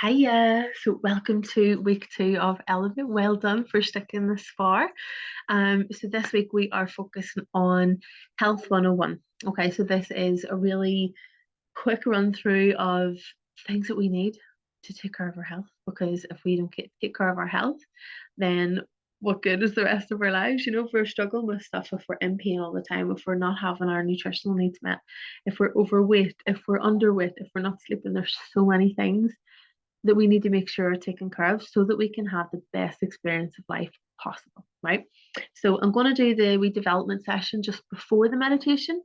Hiya. So welcome to week two of Elevate. Well done for sticking this far. So this week we are focusing on Health 101. Okay, so this is a really quick run through of things that we need to take care of our health. Because if we don't take care of our health, then what good is the rest of our lives? If we're struggling with stuff, if we're in pain all the time, if we're not having our nutritional needs met, if we're overweight, if we're underweight, if we're not sleeping, there's so many things that we need to make sure are taken care of so that we can have the best experience of life possible, right? So I'm going to do the redevelopment session just before the meditation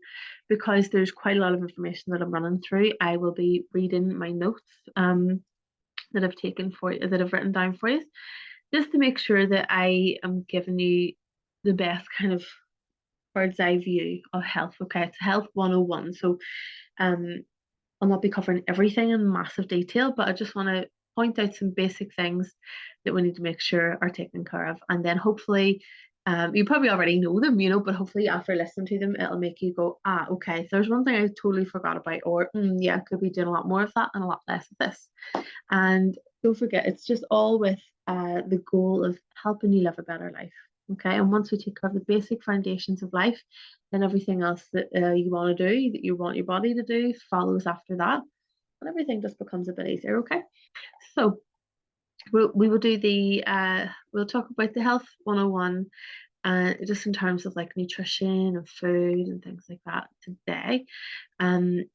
because there's quite a lot of information that I'm running through. I will be reading my notes that I've taken for you, that I've written down for you, just to make sure that I am giving you the best kind of bird's eye view of health. Okay, it's Health 101. So um I'll not be covering everything in massive detail, but I just want to point out some basic things that we need to make sure are taken care of. And then hopefully, you probably already know them, but hopefully after listening to them, it'll make you go, okay, there's one thing I totally forgot about, or yeah, could be doing a lot more of that and a lot less of this. And don't forget, it's just all with the goal of helping you live a better life. Okay. And once we take care of the basic foundations of life, then everything else that you want to do, that you want your body to do, follows after that. And everything just becomes a bit easier. Okay. So we will do we'll talk about the Health 101 just in terms of like nutrition and food and things like that today. Um,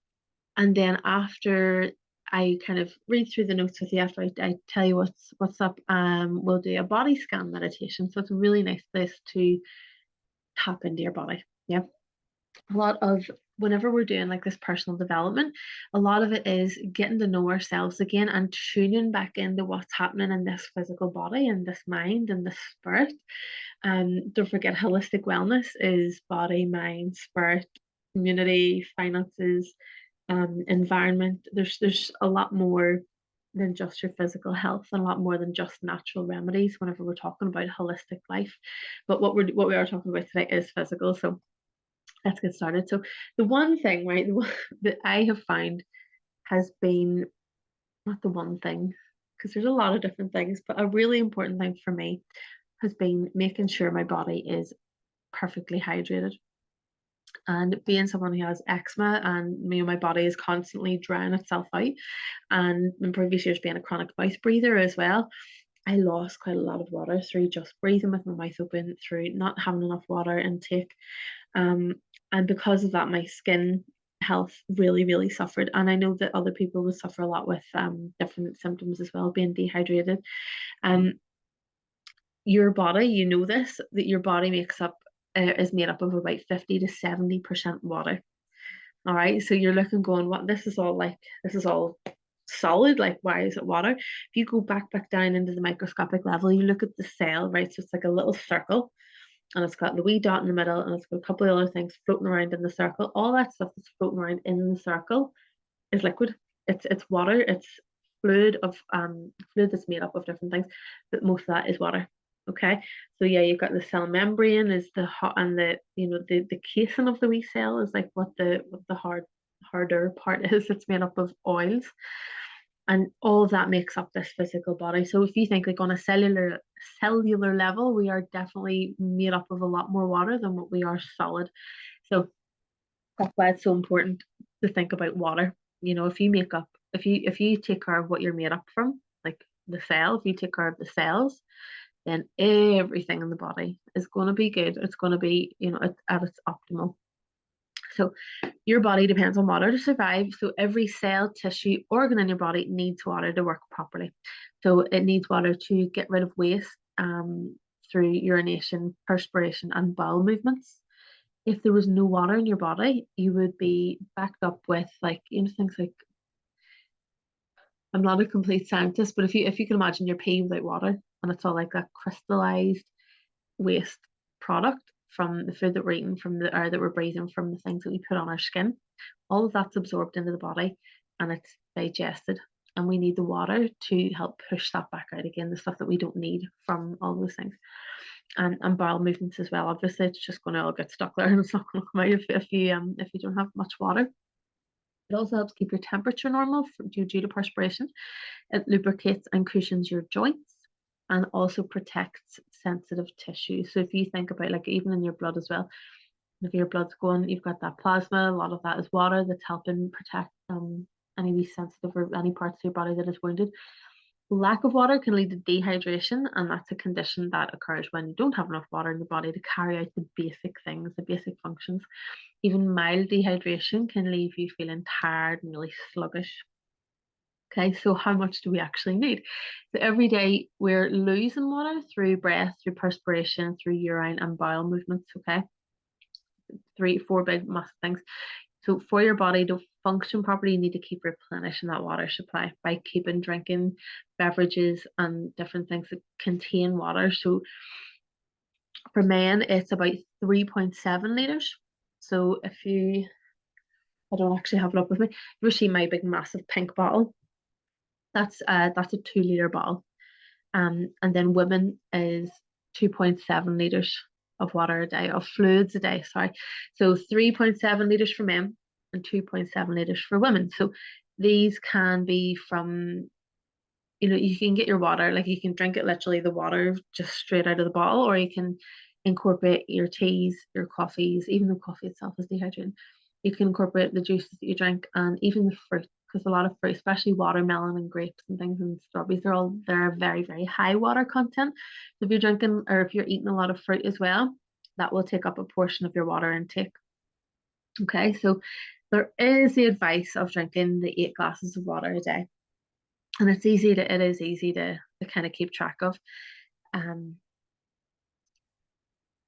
and then after I kind of read through the notes with you, after I tell you what's up, we'll do a body scan meditation. So it's a really nice place to tap into your body. Yeah. A lot of whenever we're doing like this personal development, a lot of it is getting to know ourselves again and tuning back into what's happening in this physical body and this mind and this spirit. Don't forget, holistic wellness is body, mind, spirit, community, finances, environment. There's a lot more than just your physical health and a lot more than just natural remedies whenever we're talking about holistic life. But what we are talking about today is physical. So let's get started. So the one thing, right, that I have found has been not the one thing, because there's a lot of different things, but a really important thing for me has been making sure my body is perfectly hydrated. And being someone who has eczema and my body is constantly drying itself out, and in previous years being a chronic mouth breather as well, I lost quite a lot of water through just breathing with my mouth open, through not having enough water intake. Um, and because of that, my skin health really, really suffered. And I know that other people would suffer a lot with different symptoms as well, being dehydrated. Um, your body, this, that your body is made up of about 50 to 70% water. All right. So you're looking going, what this is all solid, like why is it water? If you go back down into the microscopic level, you look at the cell, right? So it's like a little circle and it's got the wee dot in the middle and it's got a couple of other things floating around in the circle. All that stuff that's floating around in the circle is liquid. It's water. It's fluid that's made up of different things, but most of that is water. Okay, so yeah, you've got the cell membrane is the hot and the casing of the wee cell is like what the harder part is. It's made up of oils, and all of that makes up this physical body. So if you think like on a cellular level, we are definitely made up of a lot more water than what we are solid. So that's why it's so important to think about water. If you take care of what you're made up from, like the cell, if you take care of the cells, then everything in the body is going to be good. It's going to be, at its optimal. So your body depends on water to survive. So every cell, tissue, organ in your body needs water to work properly. So it needs water to get rid of waste through urination, perspiration, and bowel movements. If there was no water in your body, you would be backed up with like things like, I'm not a complete scientist, but if you can imagine your pee without water and it's all like that crystallized waste product from the food that we're eating, from the air that we're breathing, from the things that we put on our skin, all of that's absorbed into the body and it's digested. And we need the water to help push that back out again, the stuff that we don't need from all those things. And bowel movements as well. Obviously, it's just going to all get stuck there, and it's not going to come out if you don't have much water. It also helps keep your temperature normal due to perspiration. It lubricates and cushions your joints and also protects sensitive tissue. So if you think about like even in your blood as well, if your blood's going, you've got that plasma, a lot of that is water that's helping protect any wee sensitive or any parts of your body that is wounded. Lack of water can lead to dehydration, and that's a condition that occurs when you don't have enough water in your body to carry out the basic things, the basic functions. Even mild dehydration can leave you feeling tired and really sluggish. Okay, so how much do we actually need? So every day we're losing water through breath, through perspiration, through urine and bowel movements. Okay, 4 big massive things. So for your body to function properly, you need to keep replenishing that water supply by keeping drinking beverages and different things that contain water. So for men, it's about 3.7 liters. So if you, I don't actually have it up with me, you see my big massive pink bottle. That's a 2 liter bottle. And then women is 2.7 liters of water a day, of fluids a day, sorry. So 3.7 liters for men and 2.7 liters for women. So these can be from, you can get your water, like you can drink it literally the water just straight out of the bottle, or you can incorporate your teas, your coffees, even though coffee itself is dehydrating. You can incorporate the juices that you drink and even the fruit, because a lot of fruit, especially watermelon and grapes and things and strawberries, they're very, very high water content. So if you're drinking or if you're eating a lot of fruit as well, that will take up a portion of your water intake. Okay, so there is the advice of drinking the 8 glasses of water a day. And it is easy to kind of keep track of. Um,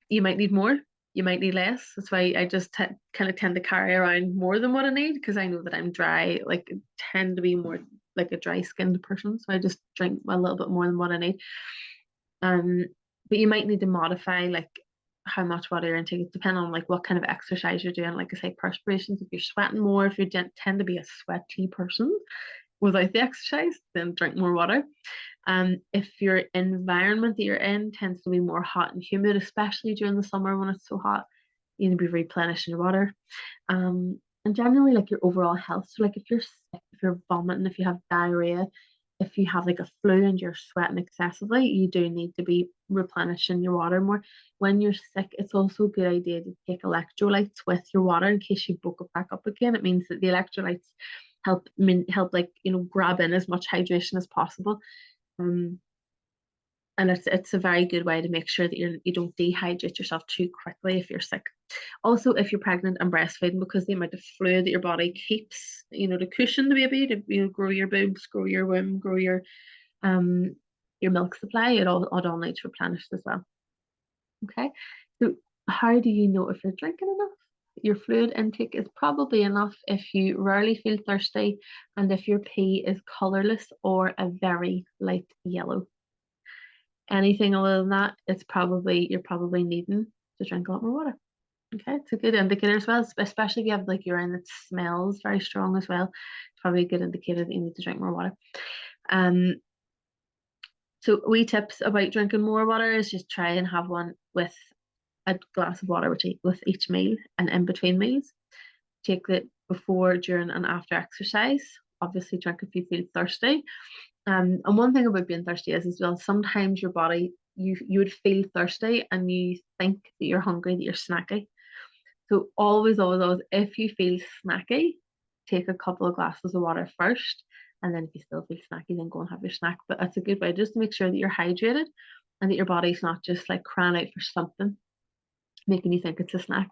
you might need more, you might need less. That's why I just kind of tend to carry around more than what I need because I know that I'm dry, like tend to be more like a dry skinned person. So I just drink a little bit more than what I need. Um, but you might need to modify like how much water you're intaking, depending on like what kind of exercise you're doing. Like I say, perspirations, if you're sweating more, if you tend to be a sweaty person without the exercise, then drink more water. If your environment that you're in tends to be more hot and humid, especially during the summer when it's so hot, you need to be replenishing your water. And generally, like your overall health. So, like if you're sick, if you're vomiting, if you have diarrhea, if you have like a flu and you're sweating excessively, you do need to be replenishing your water more. When you're sick, it's also a good idea to take electrolytes with your water in case you bulk it back up again. It means that the electrolytes help like grab in as much hydration as possible. Um, and it's a very good way to make sure that you don't dehydrate yourself too quickly if you're sick. Also, if you're pregnant and breastfeeding, because the amount of fluid that your body keeps, to cushion the baby, to grow your boobs, grow your womb, grow your milk supply, it all needs replenished as well. Okay, so how do you know if you're drinking enough? Your fluid intake is probably enough if you rarely feel thirsty and if your pee is colorless or a very light yellow. Anything other than that, you're probably needing to drink a lot more water. Okay, it's a good indicator as well, especially if you have like urine that smells very strong as well. It's probably a good indicator that you need to drink more water. Um, so wee tips about drinking more water is just try and have one with a glass of water with each meal and in between meals. Take it before, during, and after exercise. Obviously, drink if you feel thirsty. And one thing about being thirsty is as well, sometimes your body, you would feel thirsty and you think that you're hungry, that you're snacky. So always, always, always, if you feel snacky, take a couple of glasses of water first. And then if you still feel snacky, then go and have your snack. But that's a good way just to make sure that you're hydrated and that your body's not just like crying out for something, making you think it's a snack.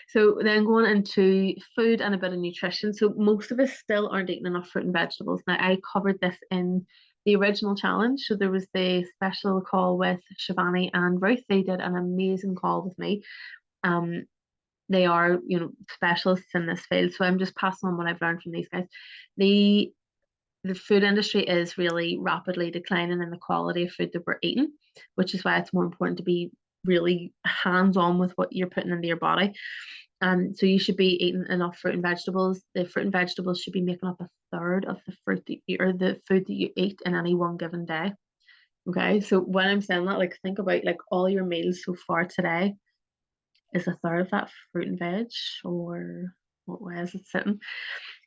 So then going into food and a bit of nutrition. So most of us still aren't eating enough fruit and vegetables. Now I covered this in the original challenge. So there was the special call with Shivani and Ruth. They did an amazing call with me. They are, specialists in this field. So I'm just passing on what I've learned from these guys. The food industry is really rapidly declining in the quality of food that we're eating, which is why it's more important to be really hands-on with what you're putting into your body. So you should be eating enough fruit and vegetables. The fruit and vegetables should be making up a third of the fruit or the food that you eat in any one given day. Okay, so when I'm saying that, like think about like all your meals so far today. Is a third of that fruit and veg, or what way is it sitting?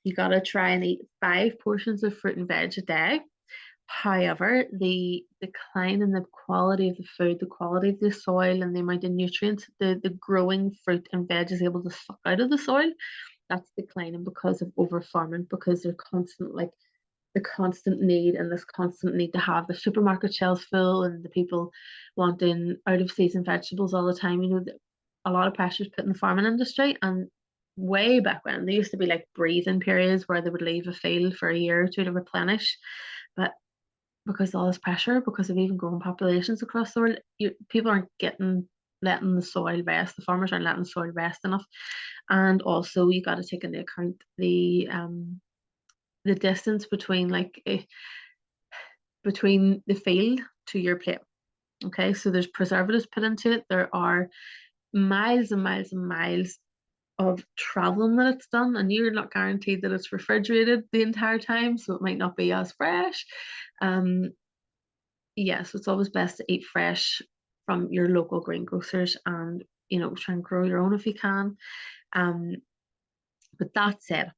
you got to try and eat 5 portions of fruit and veg a day. However, the decline in the quality of the food, the quality of the soil, and the amount of nutrients the growing fruit and veg is able to suck out of the soil, that's declining because of over farming, because they're constant, like the constant need and this constant need to have the supermarket shelves full and the people wanting out of season vegetables all the time. A lot of pressure is put in the farming industry, and way back when there used to be like breathing periods where they would leave a field for a year or two to replenish. But because of all this pressure, because of even growing populations across the world, people aren't letting the soil rest. The farmers aren't letting the soil rest enough, and also you got to take into account the distance between between the field to your plate. Okay, so there's preservatives put into it. There are miles and miles and miles of traveling that it's done, and you're not guaranteed that it's refrigerated the entire time, so it might not be as fresh. Yeah, so it's always best to eat fresh from your local greengrocers, and try and grow your own if you can. But that said,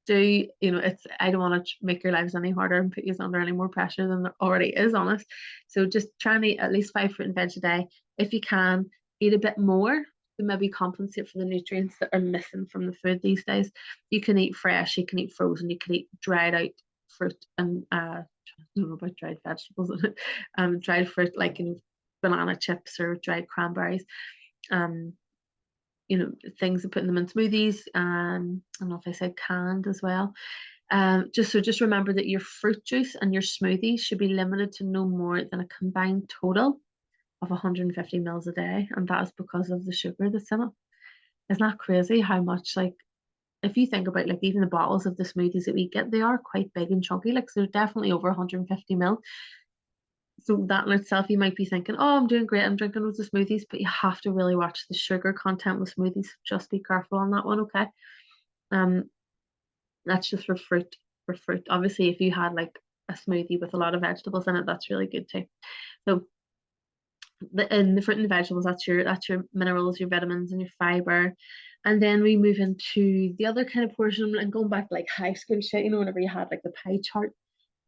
it's I don't want to make your lives any harder and put you under any more pressure than there already is on us. So just try and eat at least 5 fruit and veg a day. If you can, eat a bit more to maybe compensate for the nutrients that are missing from the food these days. You can eat fresh, you can eat frozen, you can eat dried out fruit and I don't know about dried vegetables, dried fruit like banana chips or dried cranberries. Um, things and putting them in smoothies. I don't know if I said canned as well. Just remember that your fruit juice and your smoothies should be limited to no more than a combined total of 150 mils a day, and that is because of the sugar that's in it. Isn't that crazy how much, like, if you think about like even the bottles of the smoothies that we get, they are quite big and chunky. Like, so they're definitely over 150 mil. So that in itself, you might be thinking, oh, I'm doing great, I'm drinking loads of smoothies, but you have to really watch the sugar content with smoothies. Just be careful on that one, okay? Um, that's just for fruit. For fruit, obviously, if you had like a smoothie with a lot of vegetables in it, that's really good too. So in the fruit and the vegetables, that's your minerals, your vitamins, and your fiber. And then we move into the other kind of portion, and going back to like high school shit, whenever you had like the pie chart,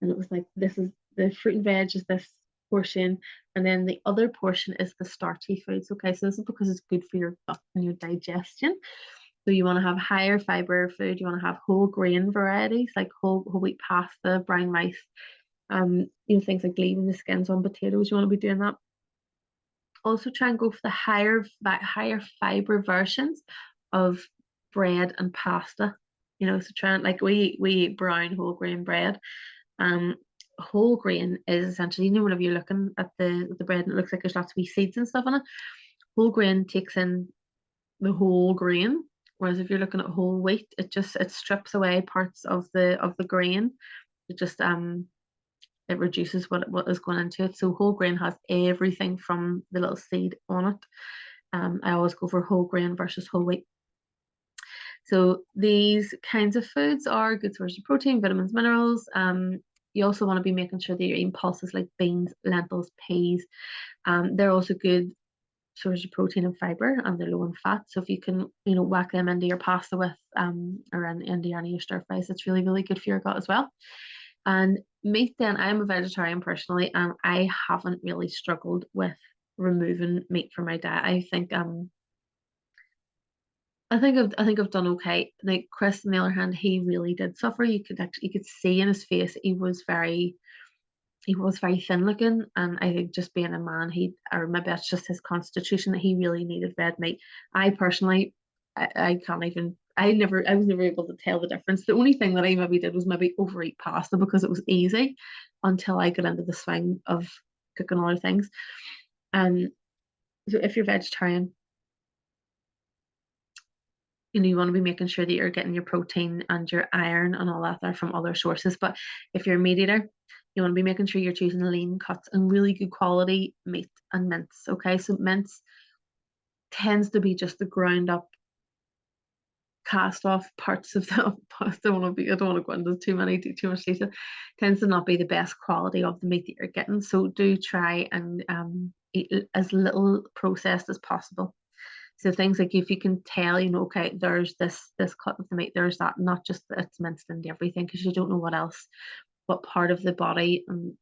and it was like, this is the fruit and veg is this portion, and then the other portion is the starchy foods. Okay, so this is because it's good for your gut and your digestion. So you want to have higher fiber food, you want to have whole grain varieties like whole wheat pasta, brown rice, things like leaving the skins on potatoes. You want to be doing that. Also try and go for the higher fiber versions of bread and pasta. So try and, like, we eat brown whole grain bread. Whole grain is essentially, whenever you're looking at the bread and it looks like there's lots of wee seeds and stuff on it, whole grain takes in the whole grain. Whereas if you're looking at whole wheat, it strips away parts of the grain. It reduces what is going into it. So whole grain has everything from the little seed on it. I always go for whole grain versus whole wheat. So these kinds of foods are good sources of protein, vitamins, minerals. You also want to be making sure that you're eating pulses like beans, lentils, peas. They're also good sources of protein and fiber, and they're low in fat. So if you can, whack them into your pasta with, or into any of your stir fries, it's really, really good for your gut as well. And meat, then, I'm a vegetarian personally, and I haven't really struggled with removing meat from my diet. I think I've done okay. Like Chris, on the other hand, he really did suffer. You could see in his face he was very thin looking, and I think just being a man, or maybe that's just his constitution, that he really needed red meat. I personally, I can't even. I was never able to tell the difference. The only thing that I maybe did was maybe overeat pasta because it was easy, until I got into the swing of cooking other things. Um, so if you're vegetarian, you want to be making sure that you're getting your protein and your iron and all that there from other sources. But if you're a meat eater, you want to be making sure you're choosing lean cuts and really good quality meat and mince. Okay, so mince tends to be just the ground up, cast off parts of the I don't want to go into too much detail. Tends to not be the best quality of the meat that you're getting. So do try and eat as little processed as possible. So things like if you can tell, okay, there's this cut of the meat, there's that, not just that it's minced into everything, because you don't know what else, what part of the body, and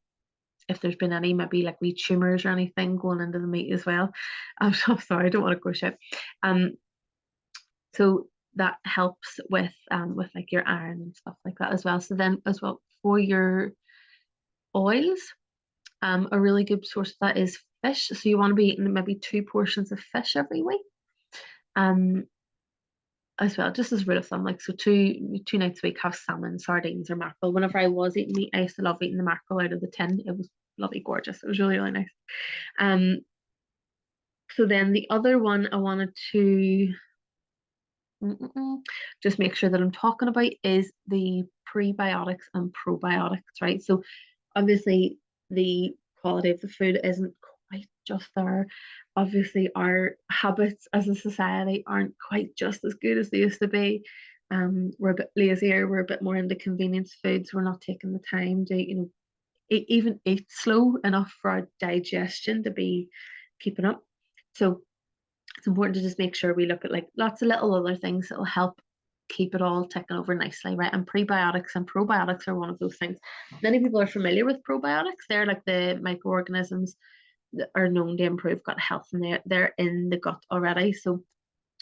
if there's been any maybe like wee tumors or anything going into the meat as well. I'm so sorry, I don't want to go shit. Um, so that helps with like your iron and stuff like that as well. So then as well for your oils, a really good source of that is fish. So you want to be eating maybe 2 portions of fish every week. Um, as well, just as rule of thumb, like so two nights a week have salmon, sardines, or mackerel. Whenever I was eating meat, I used to love eating the mackerel out of the tin. It was bloody gorgeous. It was really, really nice. Um, so then the other one I wanted to just make sure that I'm talking about is the prebiotics and probiotics, right? So obviously the quality of the food isn't quite just there. Obviously our habits as a society aren't quite just as good as they used to be. We're a bit lazier, we're a bit more into convenience foods, we're not taking the time to, even eat slow enough for our digestion to be keeping up. So it's important to just make sure we look at like lots of little other things that will help keep it all ticking over nicely, right? And prebiotics and probiotics are one of those things. Many people are familiar with probiotics. They're like the microorganisms that are known to improve gut health, and they're in the gut already. So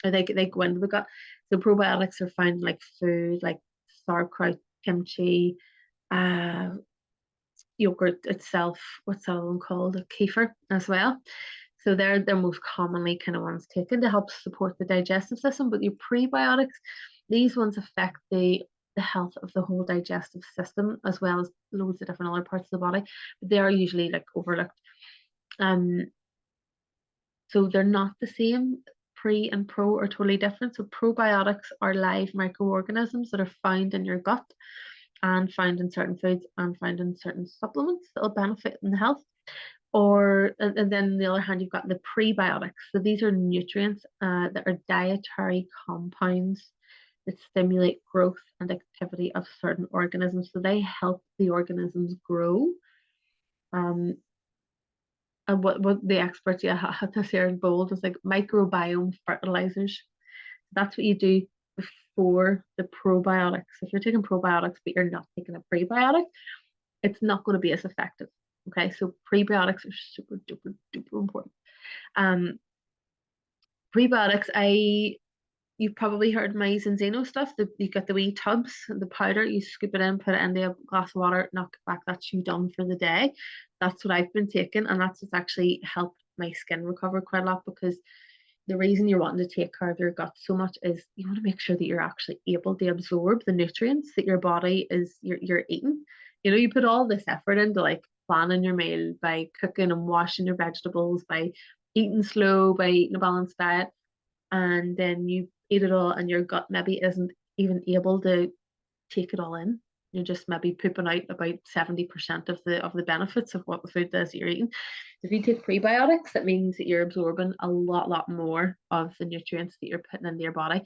or they go into the gut. So probiotics are found in like food, like sauerkraut, kimchi, uh, yogurt itself. What's that one called? Kefir as well. So they're most commonly kind of ones taken to help support the digestive system. But your prebiotics, these ones affect the health of the whole digestive system as well as loads of different other parts of the body. But they are usually like overlooked. Um, so they're not the same. Pre and pro are totally different. So probiotics are live microorganisms that are found in your gut and found in certain foods and found in certain supplements that will benefit in the health. Or and then on the other hand, you've got the prebiotics. So these are nutrients that are dietary compounds that stimulate growth and activity of certain organisms. So they help the organisms grow. Um, and what the experts had to say in bold is like microbiome fertilizers. That's what you do before the probiotics. If you're taking probiotics but you're not taking a prebiotic, it's not going to be as effective. Okay, so prebiotics are super duper duper important. Um, prebiotics, you've probably heard my Zeno stuff. You got the wee tubs, the powder, you scoop it in, put it into a glass of water, knock it back. That's you done for the day. That's what I've been taking, and that's what's actually helped my skin recover quite a lot, because the reason you're wanting to take care of your gut so much is you want to make sure that you're actually able to absorb the nutrients that your body is you're eating. You put all this effort into like planning your meal by cooking and washing your vegetables, by eating slow, by eating a balanced diet, and then you eat it all and your gut maybe isn't even able to take it all in. You're just maybe pooping out about 70% of the benefits of what the food is you're eating. If you take prebiotics, that means that you're absorbing a lot more of the nutrients that you're putting into your body.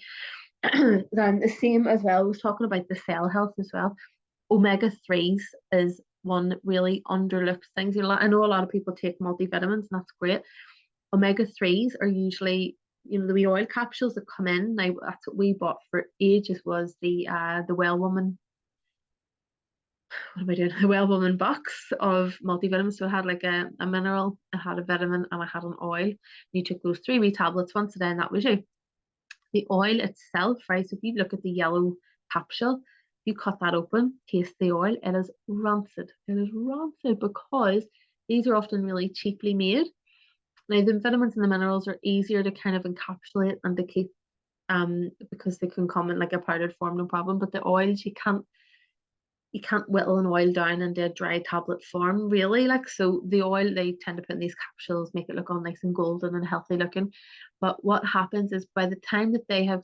Then the same as well, I was talking about the cell health as well. Omega 3s is one really underlooked thing. I know a lot of people take multivitamins, and that's great. Omega 3s are usually, the wee oil capsules that come in. Now that's what we bought for ages, was the Well Woman, what am I doing? The Well Woman box of multivitamins. So it had like a mineral, it had a vitamin, and it had an oil. You took those 3 wee tablets once a day, and that was you. The oil itself, right? So if you look at the yellow capsule, you cut that open, taste the oil, it is rancid. It is rancid because these are often really cheaply made. Now the vitamins and the minerals are easier to kind of encapsulate and to keep, because they can come in like a powdered form, no problem. But the oils, you can't whittle an oil down into a dry tablet form, really. Like, so the oil they tend to put in these capsules make it look all nice and golden and healthy looking. But what happens is by the time that they have,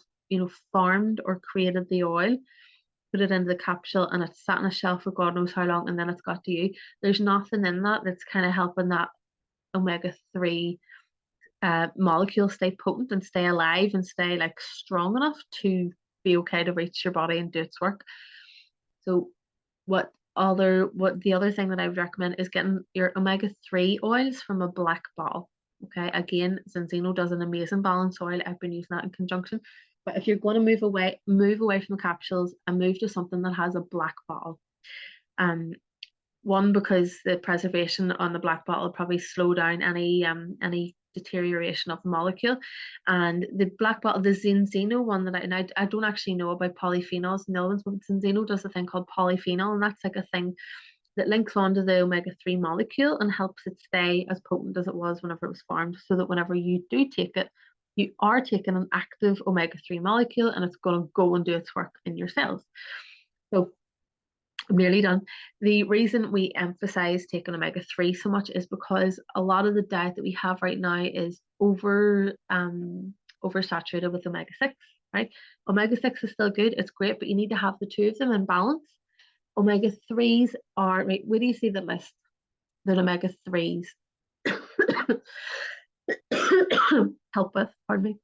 farmed or created the oil, put it into the capsule, and it's sat on a shelf for God knows how long, and then it's got to you, there's nothing in that that's kind of helping that omega 3 molecules stay potent and stay alive and stay like strong enough to be okay to reach your body and do its work. So what the other thing that I would recommend is getting your omega 3 oils from a black bottle. Okay, again, Zinzino does an amazing balanced oil. I've been using that in conjunction. But if you're going to move away from the capsules and move to something that has a black bottle. One, because the preservation on the black bottle probably slow down any deterioration of the molecule. And the black bottle, the Zinzino one that I don't actually know about polyphenols and the other ones, but Zinzino does a thing called polyphenol, and that's like a thing that links onto the omega-3 molecule and helps it stay as potent as it was whenever it was formed, so that whenever you do take it, you are taking an active omega-3 molecule and it's going to go and do its work in your cells. So I'm nearly done. The reason we emphasize taking omega-3 so much is because a lot of the diet that we have right now is oversaturated with omega-6, right? Omega-6 is still good, it's great, but you need to have the two of them in balance. Omega-3s are, right, where do you see the list that omega-3s help with? Pardon me.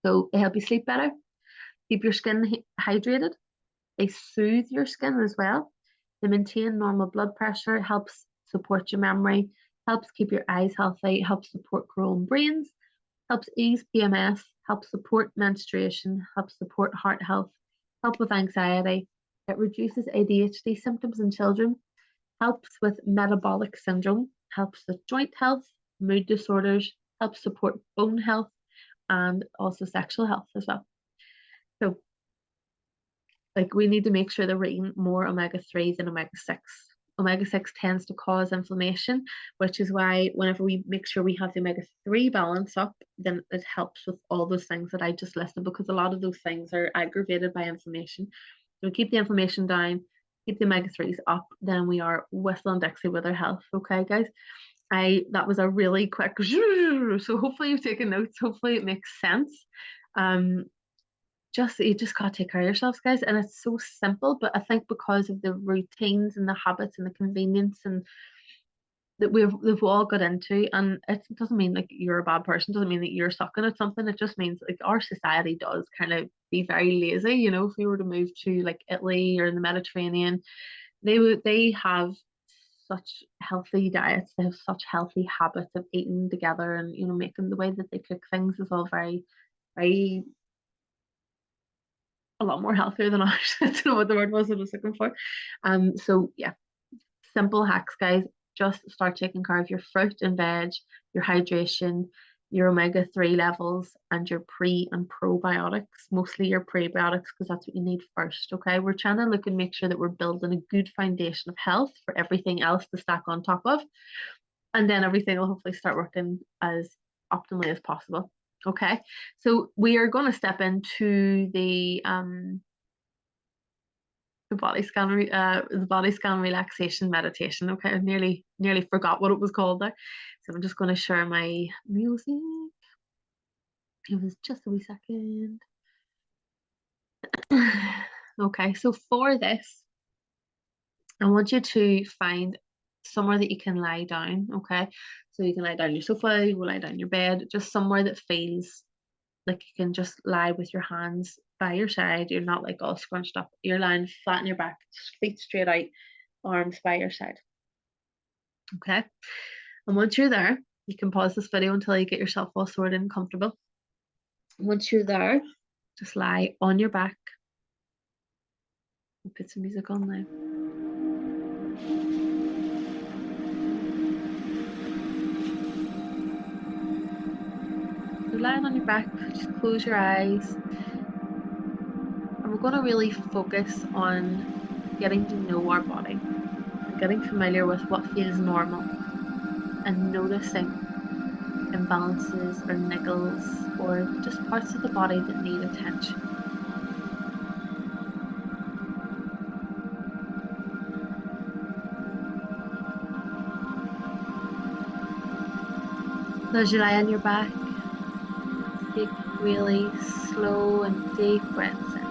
So they help you sleep better, keep your skin hydrated, they soothe your skin as well, they maintain normal blood pressure, helps support your memory, helps keep your eyes healthy, helps support growing brains, helps ease PMS, helps support menstruation, helps support heart health, help with anxiety. It reduces ADHD symptoms in children, helps with metabolic syndrome, helps with joint health, mood disorders, helps support bone health, and also sexual health as well. So, like, we need to make sure that we're eating more omega-3 than omega-6. Omega-6 tends to cause inflammation, which is why whenever we make sure we have the omega-3 balance up, then it helps with all those things that I just listed, because a lot of those things are aggravated by inflammation. So we keep the inflammation down, keep the omega-3s up, then we are whistling Dixie with our health. Okay, guys? That was a really quick, so hopefully you've taken notes. Hopefully it makes sense. You just gotta take care of yourselves, guys, and it's so simple. But I think because of the routines and the habits and the convenience and that we've all got into, and it doesn't mean like you're a bad person, doesn't mean that you're sucking at something. It just means like our society does kind of be very lazy. You know, if we were to move to like Italy or in the Mediterranean, they have such healthy diets, they have such healthy habits of eating together, and you know, making the way that they cook things is all very, very a lot more healthier than ours. I don't know what the word was I was looking for. So yeah, simple hacks, guys. Just start taking care of your fruit and veg, your hydration, your omega-3 levels, and your pre and probiotics, mostly your prebiotics, because that's what you need first. Okay, we're trying to look and make sure that we're building a good foundation of health for everything else to stack on top of, and then everything will hopefully start working as optimally as possible. Okay, so we are going to step into the body scan relaxation meditation. Okay, I nearly forgot what it was called there. So I'm just going to share my music. It was just a wee second. Okay, so for this, I want you to find somewhere that you can lie down. Okay, so you can lie down on your sofa, you can lie down on your bed, just somewhere that feels like you can just lie with your hands by your side. You're not like all scrunched up. You're lying flat on your back, feet straight out, arms by your side. Okay. And once you're there, you can pause this video until you get yourself all sorted and comfortable. Once you're there, just lie on your back. I'll put some music on now. So lying on your back, just close your eyes. And we're going to really focus on getting to know our body and getting familiar with what feels normal and noticing imbalances or niggles or just parts of the body that need attention. So as you lie on your back, take really slow and deep breaths in.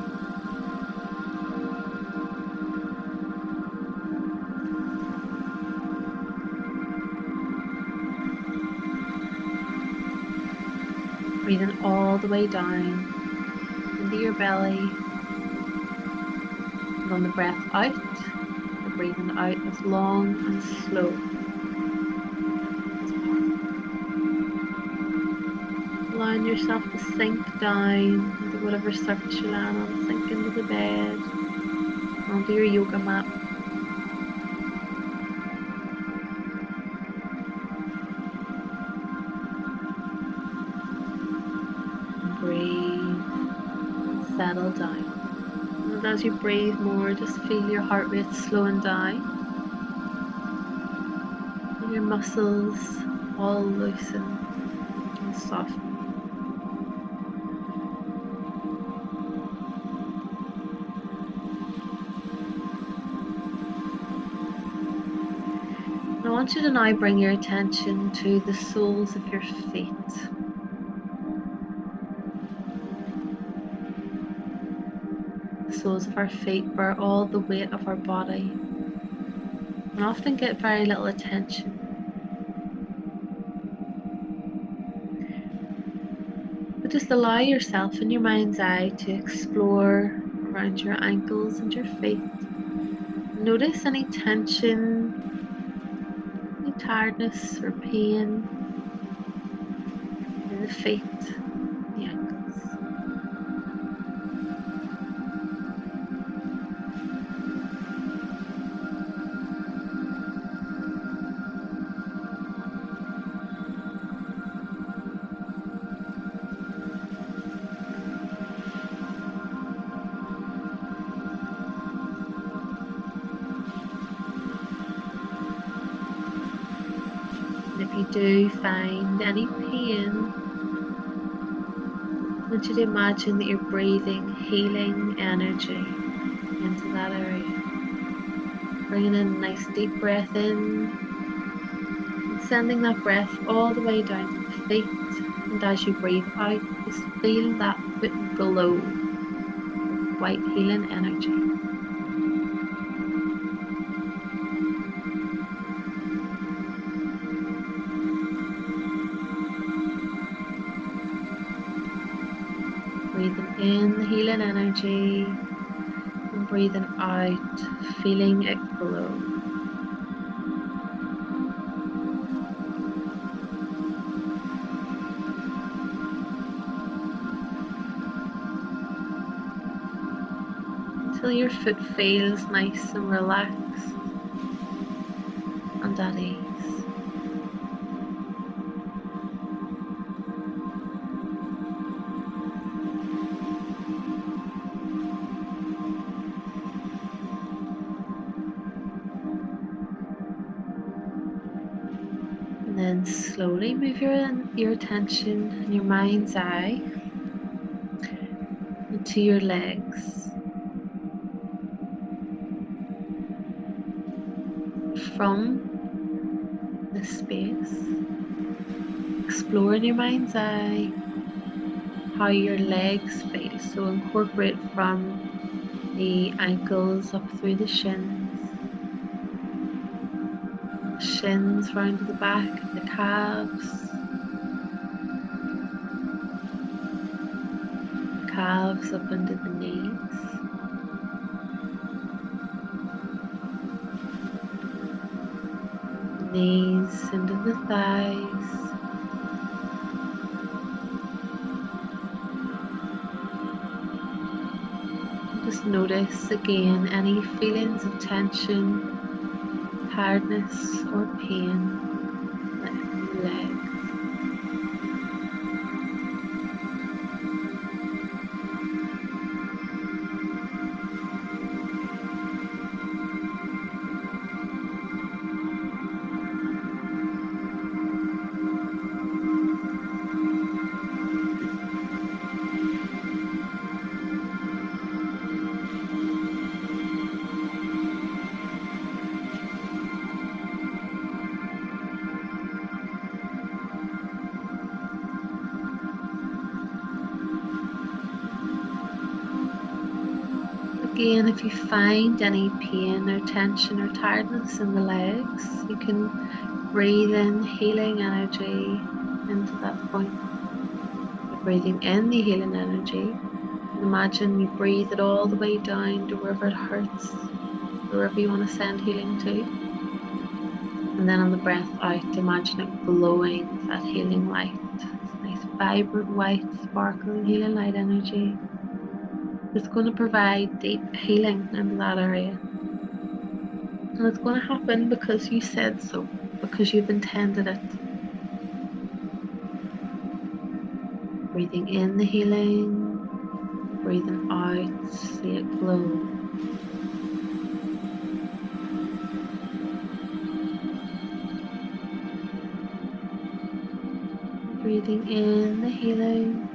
Breathing all the way down into your belly. And on the breath out, you're breathing out as long and slow as possible. allowing yourself to sink down into whatever surface you land on. Sink into the bed, onto your yoga mat. Breathe, settle down. And as you breathe more, just feel your heart rate slowing down. And your muscles all loosen and soften. And I want you to now bring your attention to the soles of your feet. The soles of our feet bear all the weight of our body and often get very little attention. But just allow yourself in your mind's eye to explore around your ankles and your feet. Notice any tension, any tiredness or pain in the feet, the ankles. And if you do find any pain, I want you to imagine that you're breathing healing energy into that area. Bringing in a nice deep breath in and sending that breath all the way down to the feet. And as you breathe out, just feel that foot glow with white healing energy. Breathing in the healing energy and breathing out, feeling it glow. Until your foot feels nice and relaxed and at ease. And then slowly move your attention and your mind's eye into your legs. From this space, explore in your mind's eye how your legs feel. So incorporate from the ankles up through the shins round to the back of the calves up into the knees. Knees into the thighs. Just notice again any feelings of tension, tiredness or pain in the legs. Again, if you find any pain or tension or tiredness in the legs, you can breathe in healing energy into that point. You're breathing in the healing energy. Imagine you breathe it all the way down to wherever it hurts, wherever you want to send healing to. And then on the breath out, imagine it glowing with that healing light. Nice vibrant white sparkling healing light energy. It's going to provide deep healing in that area. And it's going to happen because you said so, because you've intended it. Breathing in the healing, breathing out, see it glow. Breathing in the healing.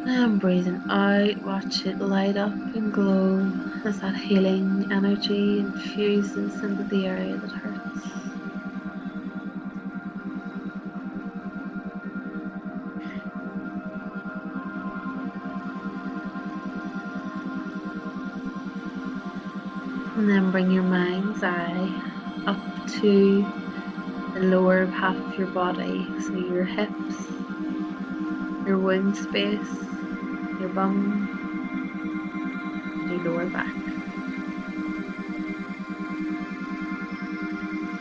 And breathing out, watch it light up and glow as that healing energy infuses into the area that hurts. And then bring your mind's eye up to the lower half of your body, so your hips, your wound space, your bum, your lower back.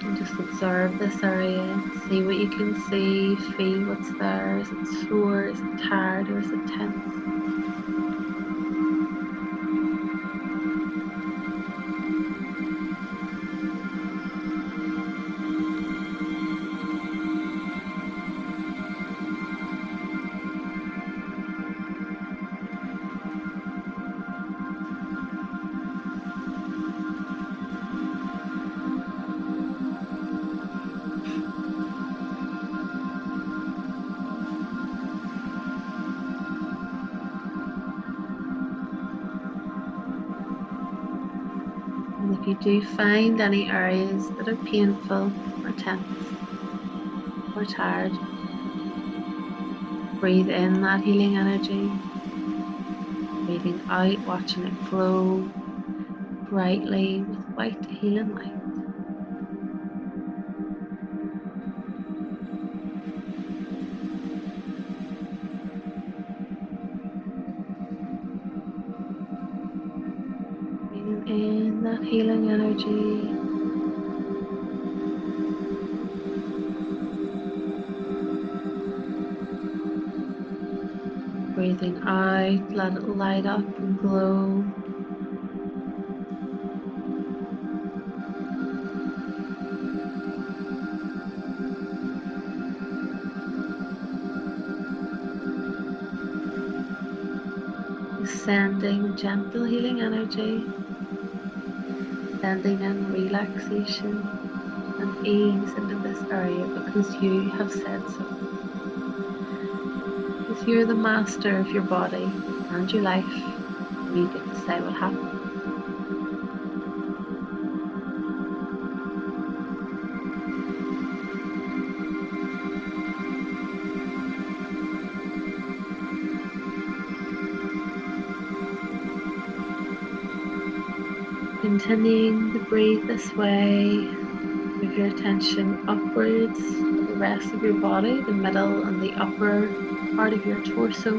And just observe this area, see what you can see, feel what's there. Is it sore, is it tired, or is it tense? And if you do find any areas that are painful or tense or tired, breathe in that healing energy, breathing out, watching it glow brightly with white healing light. Breathing in that healing energy. Breathing out, let it light up and glow. Sending gentle healing energy, sending in relaxation and ease into this area because you have said so. Because you're the master of your body and your life, and you get to say what happens. Continuing to breathe this way, move your attention upwards to the rest of your body, the middle and the upper part of your torso.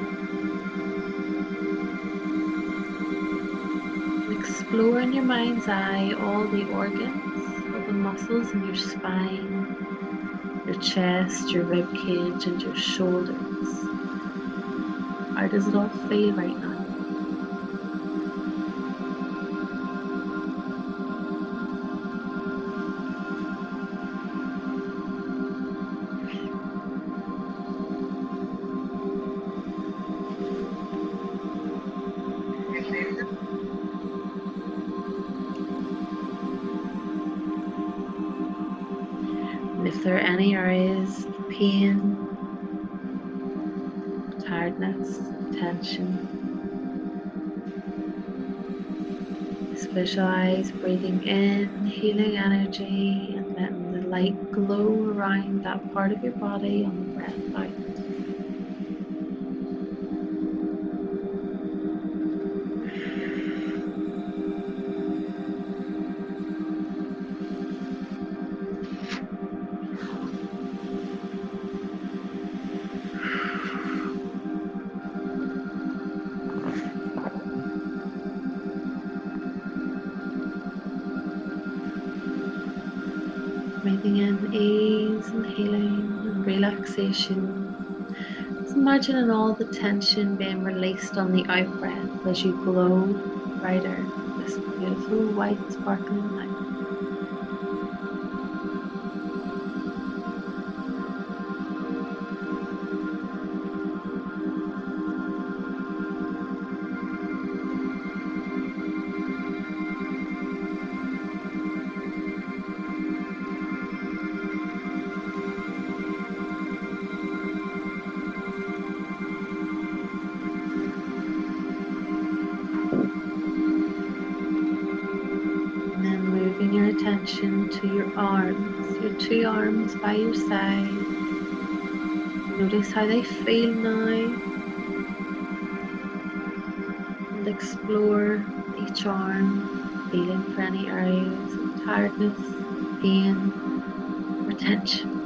And explore in your mind's eye all the organs, all the muscles in your spine, your chest, your rib cage, and your shoulders. How does it all feel right now? And if there are any areas of pain, tiredness, tension, just visualize breathing in healing energy and letting the light glow around that part of your body on the breath out. Breathing in ease and healing and relaxation. Just imagining all the tension being released on the out breath as you glow brighter, this beautiful white sparkling light. And then moving your attention to your arms, your two arms by your side. Notice how they feel now and explore each arm, feeling for any areas of tiredness, pain, or tension.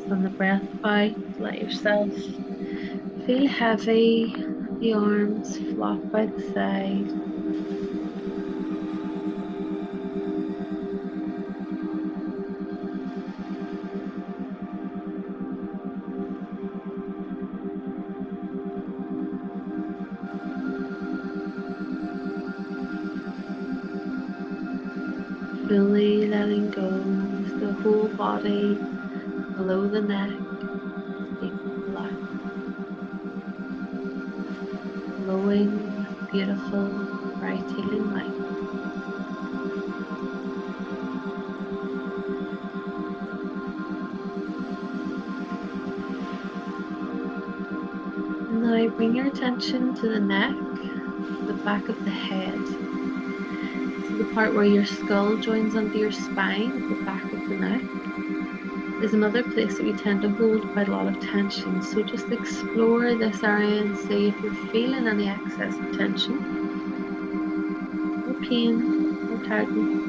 On the breath out, let yourself feel heavy, the arms flop by the side. Fully letting go of the whole body below the neck, deep black, glowing with beautiful, bright healing light. Now bring your attention to the neck, the back of the head, to the part where your skull joins onto your spine at the back of the neck. Is another place that we tend to hold quite a lot of tension. So just explore this area and see if you're feeling any excess of tension, or pain, or tiredness.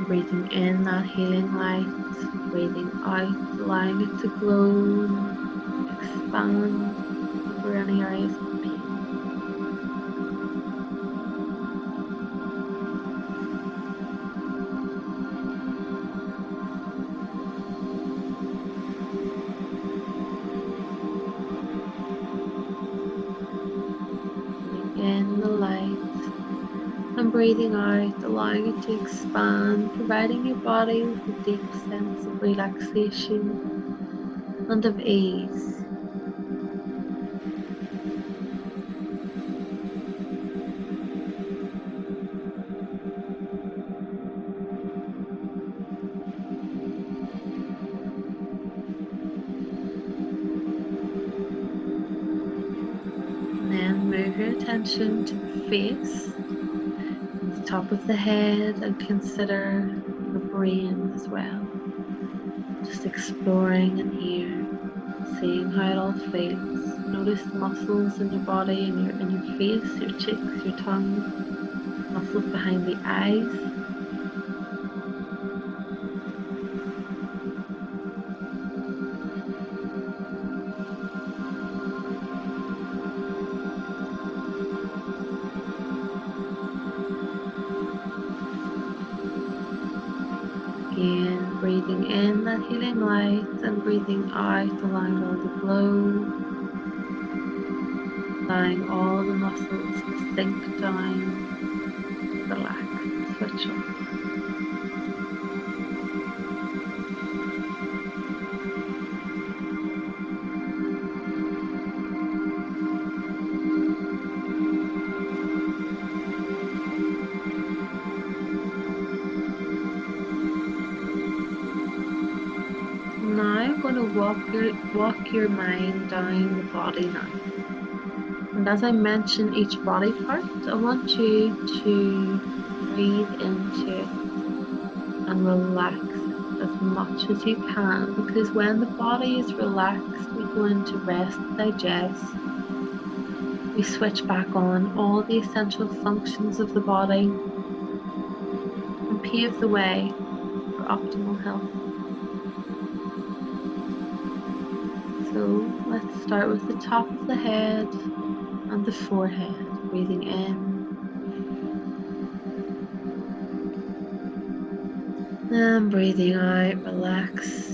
Breathing in that healing light, breathing out, allowing it to glow and expand over any areas of pain. Breathing in the light and breathing out, allowing it to expand, providing your body with a deep sense of relaxation and of ease. And then move your attention to the face, the top of the head, and consider the brain as well. Just exploring in here, seeing how it all feels. Notice the muscles in your body, in your face, your cheeks, your tongue, muscles behind the eyes. Again, breathing in that healing light and breathing out, allowing all the glow, allowing all the muscles to sink down, relax, switch off. walk your mind down the body now. And as I mention each body part, I want you to breathe into it and relax it as much as you can, because when the body is relaxed, we go into rest, digest, we switch back on all the essential functions of the body and pave the way for optimal health. So let's start with the top of the head and the forehead, breathing in and breathing out, relax.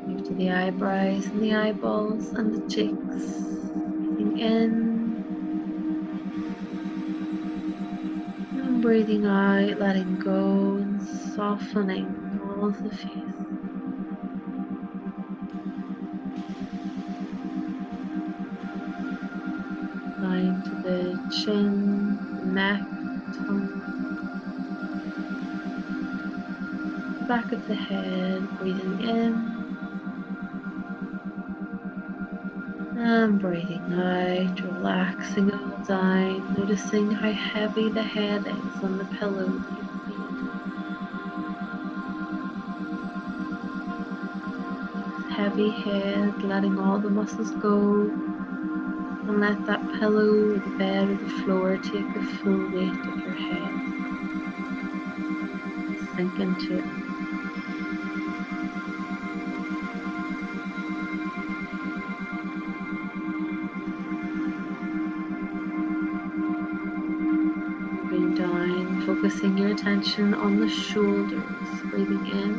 Move to the eyebrows and the eyeballs and the cheeks, breathing in and breathing out, letting go and softening all of the face. Down to the chin, the neck, tongue, the back of the head, breathing in and breathing out, relaxing it all down, noticing how heavy the head is on the pillow that you've made. Heavy head, letting all the muscles go, and let that pillow or the bed or the floor take the full weight of your head. Sink into it. Moving down, focusing your attention on the shoulders, breathing in.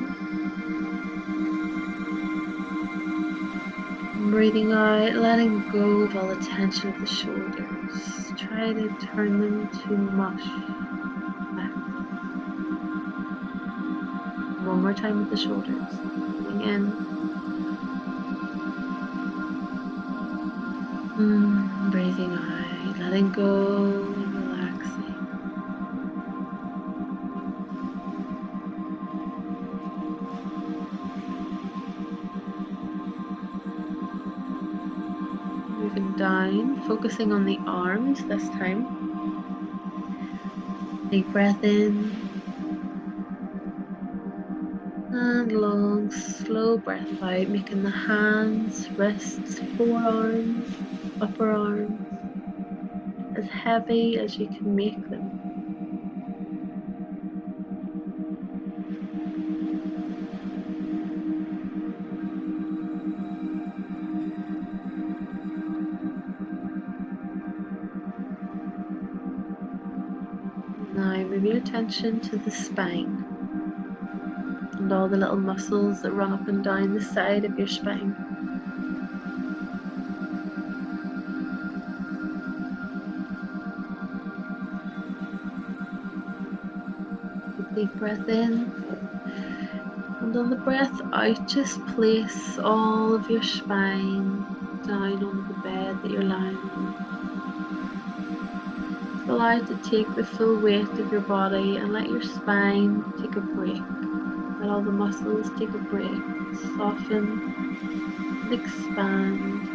Breathing out, letting go of all the tension of the shoulders. Try to turn them to mush. Back. One more time with the shoulders. Breathing in. Breathing out, letting go and relaxing. Moving down, focusing on the arms this time. Deep breath in. And long, slow breath out, making the hands, wrists, forearms, upper arms as heavy as you can make them. Now move your attention to the spine and all the little muscles that run up and down the side of your spine. Deep breath in, and on the breath out, just place all of your spine down on the bed that you're lying on. Allow it to take the full weight of your body and let your spine take a break. Let all the muscles take a break, soften and expand.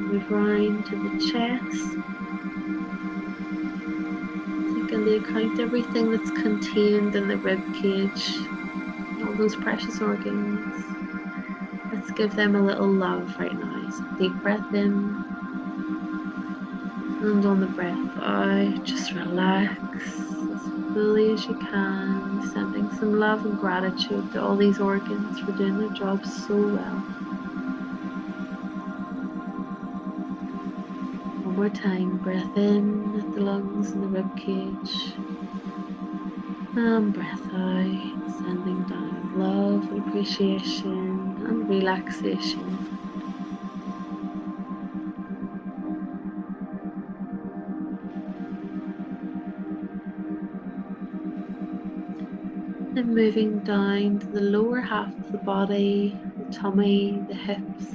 Move round to the chest. Take into account everything that's contained in the rib cage, all those precious organs. Let's give them a little love right now. So deep breath in, and on the breath out, just relax as fully as you can, sending some love and gratitude to all these organs for doing their job so well. One more time, breath in at the lungs and the rib cage, and breath out, sending down love and appreciation and relaxation. moving down to the lower half of the body, the tummy, the hips.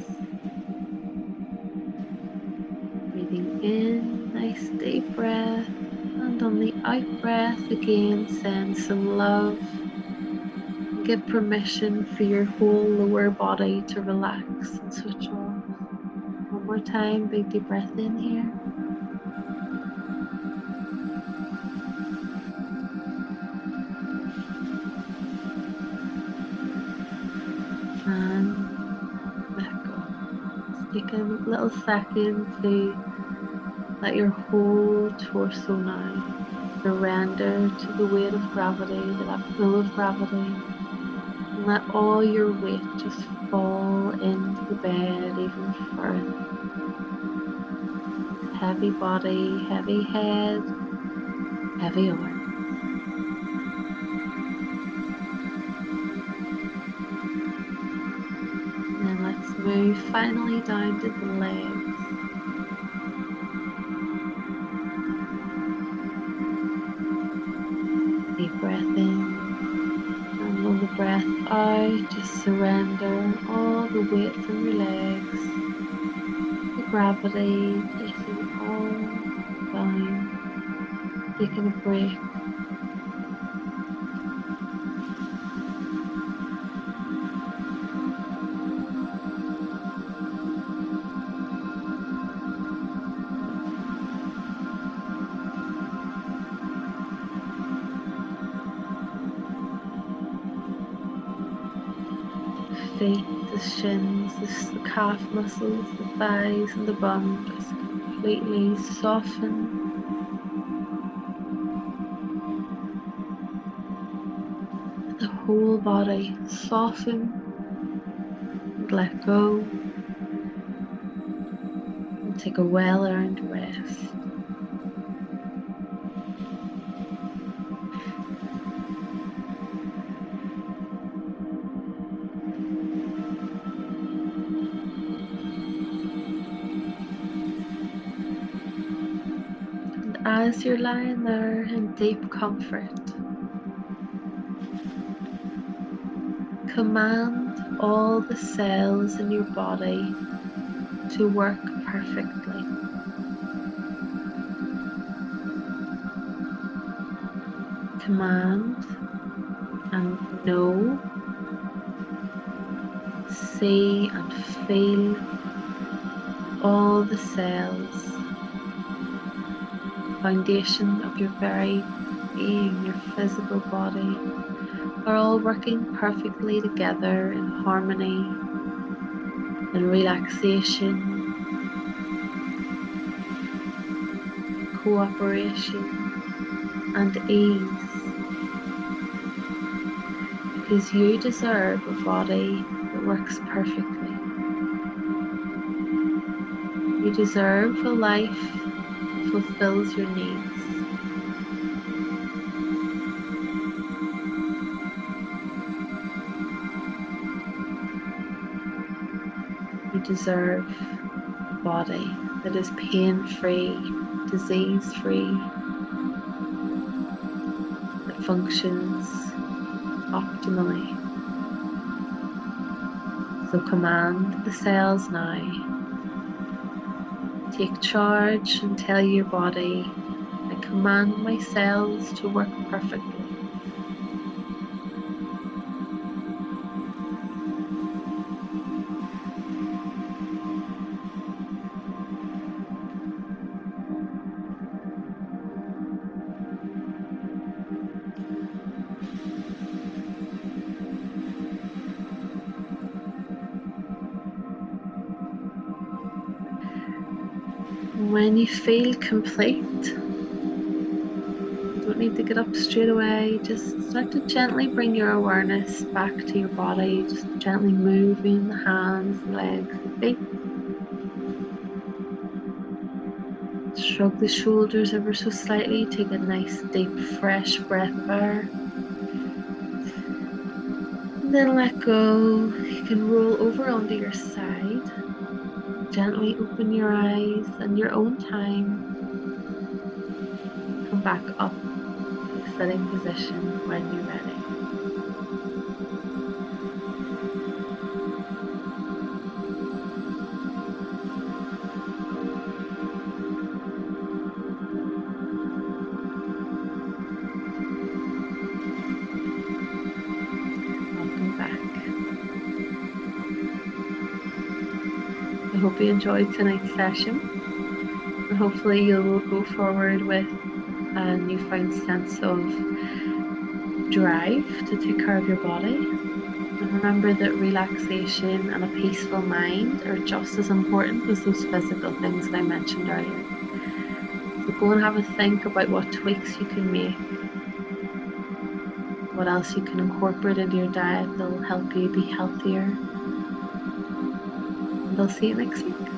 Breathing in, nice deep breath. And on the out breath, again, send some love. Give permission for your whole lower body to relax and switch off. One more time, big deep breath in here. And let go. Just take a little second to let your whole torso now surrender to the weight of gravity, to that pull of gravity. And let all your weight just fall into the bed even further. Heavy body, heavy head, heavy arms. And then let's move finally down to the legs. Deep breath in. And on the breath out, just surrender all the weight from your legs. The gravity, taking it all down. Taking a break. Feet, the shins, the calf muscles, the thighs and the bum just completely soften. The whole body soften and let go and take a well-earned rest. As you're lying there in deep comfort, command all the cells in your body to work perfectly. Command and know, see and feel all the cells, foundation of your very being, your physical body, are all working perfectly together in harmony and relaxation, cooperation and ease, because you deserve a body that works perfectly. You deserve a life that fulfills your needs. You deserve a body that is pain-free, disease-free, that functions optimally. So command the cells now. Take charge and tell your body, I command my cells to work perfectly. When you feel complete, you don't need to get up straight away. Just start to gently bring your awareness back to your body, just gently moving the hands, legs, and feet. Shrug the shoulders ever so slightly. Take a nice deep fresh breath of air. And then let go. You can roll over onto your side. Gently open your eyes in your own time. Come back up to a sitting position when you're ready. hope you enjoyed tonight's session. And hopefully you will go forward with a newfound sense of drive to take care of your body. And remember that relaxation and a peaceful mind are just as important as those physical things that I mentioned earlier. So go and have a think about what tweaks you can make, what else you can incorporate into your diet that will help you be healthier. And I'll see you next week.